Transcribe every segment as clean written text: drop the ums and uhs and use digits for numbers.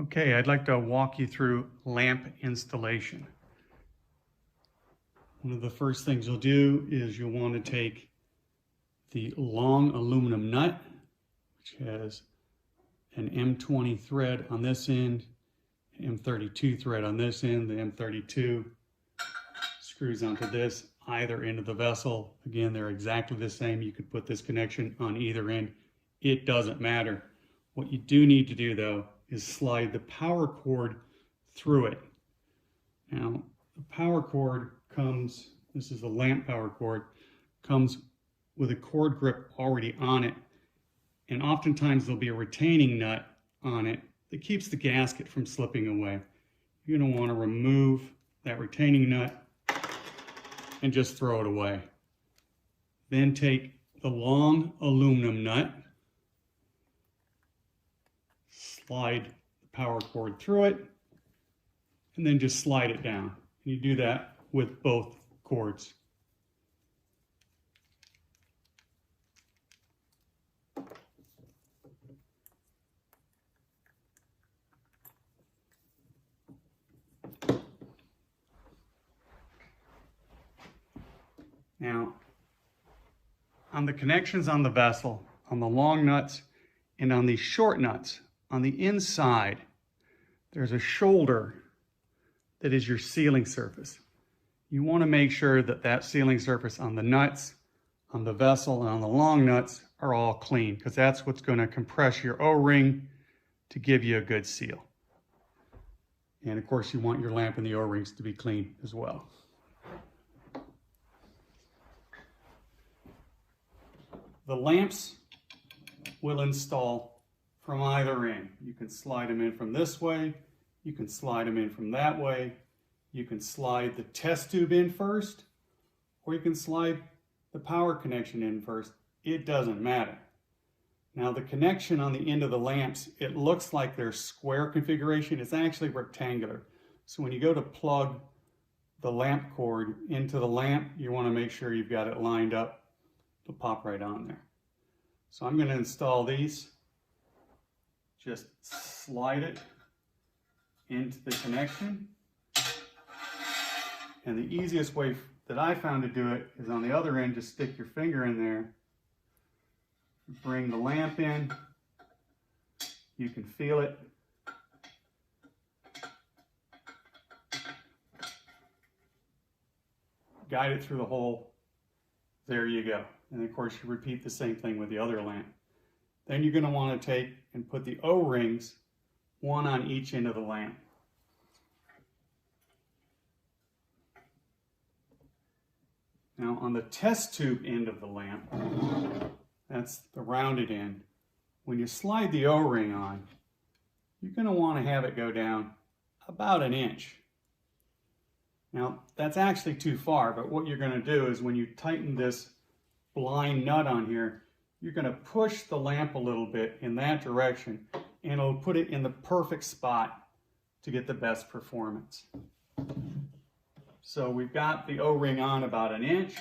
Okay, I'd like to walk you through lamp installation. One of the first things you'll do is you'll want to take the long aluminum nut, which has an M20 thread on this end, an M32 thread on this end. The M32 screws onto this either end of the vessel. Again, they're exactly the same. You could put this connection on either end. It doesn't matter. What you do need to do though is slide the power cord through it. Now, the power cord comes, this is a lamp power cord, comes with a cord grip already on it. And oftentimes there'll be a retaining nut on it that keeps the gasket from slipping away. You're going to want to remove that retaining nut and just throw it away. Then take the long aluminum nut, slide the power cord through it, and then just slide it down. And you do that with both cords. Now, on the connections on the vessel, on the long nuts and on these short nuts, on the inside, there's a shoulder that is your sealing surface. You want to make sure that that sealing surface on the nuts, on the vessel, and on the long nuts are all clean, because that's what's going to compress your O-ring to give you a good seal. And of course, you want your lamp and the O-rings to be clean as well. The lamps will install from either end. You can slide them in from this way, you can slide them in from that way, you can slide the test tube in first, or you can slide the power connection in first. It doesn't matter. Now the connection on the end of the lamps, it looks like they're square configuration. It's actually rectangular. So when you go to plug the lamp cord into the lamp, you want to make sure you've got it lined up. It'll pop right on there. So I'm going to install these. Just slide it into the connection. And the easiest way that I found to do it is on the other end, just stick your finger in there. Bring the lamp in. You can feel it. Guide it through the hole. There you go. And of course you repeat the same thing with the other lamp. Then you're going to want to take and put the O-rings, one on each end of the lamp. Now on the test tube end of the lamp, that's the rounded end, when you slide the O-ring on, you're going to want to have it go down about 1 inch. Now that's actually too far, but what you're going to do is when you tighten this blind nut on here, you're going to push the lamp a little bit in that direction, and it'll put it in the perfect spot to get the best performance. So we've got the O-ring on about 1 inch.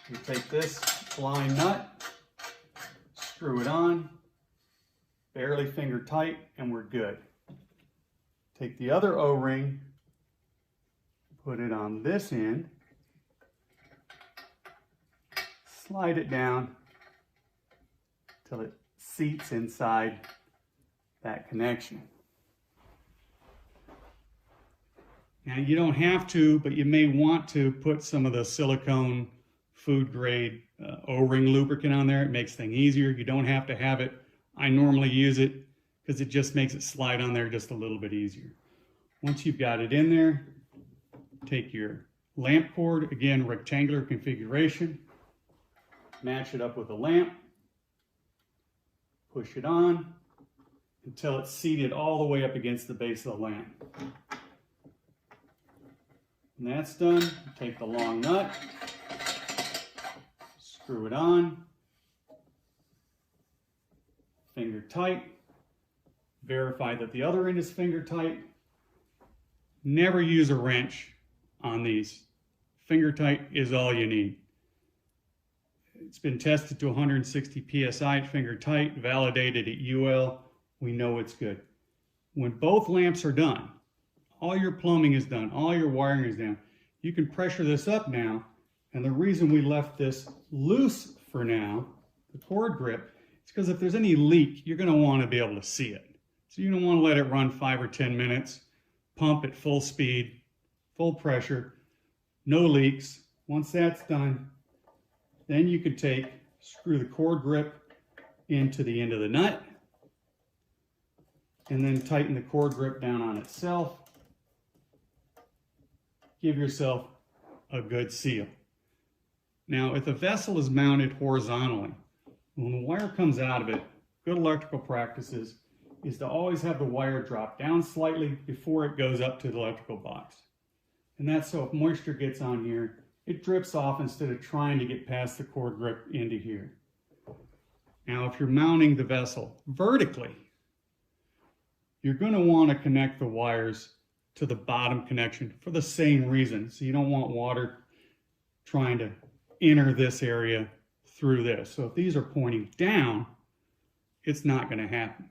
You take this blind nut, screw it on, barely finger tight, and we're good. Take the other O-ring, put it on this end, slide it down till it seats inside that connection. Now you don't have to, but you may want to put some of the silicone food grade O-ring lubricant on there. It makes things easier. You don't have to have it. I normally use it because it just makes it slide on there just a little bit easier. Once you've got it in there, take your lamp cord, again rectangular configuration, match it up with a lamp, push it on until it's seated all the way up against the base of the lamp. When that's done, take the long nut, screw it on, finger tight, verify that the other end is finger tight. Never use a wrench on these. Finger tight is all you need. It's been tested to 160 PSI at finger tight, validated at UL. We know it's good. when both lamps are done, all your plumbing is done, all your wiring is done, you can pressure this up now. And the reason we left this loose for now, the cord grip, is because if there's any leak, you're going to want to be able to see it. So you don't want to let it run 5 or 10 minutes, pump at full speed, full pressure, no leaks. Once that's done, then you could screw the cord grip into the end of the nut, and then tighten the cord grip down on itself. Give yourself a good seal. Now, if the vessel is mounted horizontally, when the wire comes out of it, good electrical practices is to always have the wire drop down slightly before it goes up to the electrical box. And that's so if moisture gets on here, it drips off instead of trying to get past the cord grip into here. Now, if you're mounting the vessel vertically, you're going to want to connect the wires to the bottom connection for the same reason. So you don't want water trying to enter this area through this. So if these are pointing down, it's not going to happen.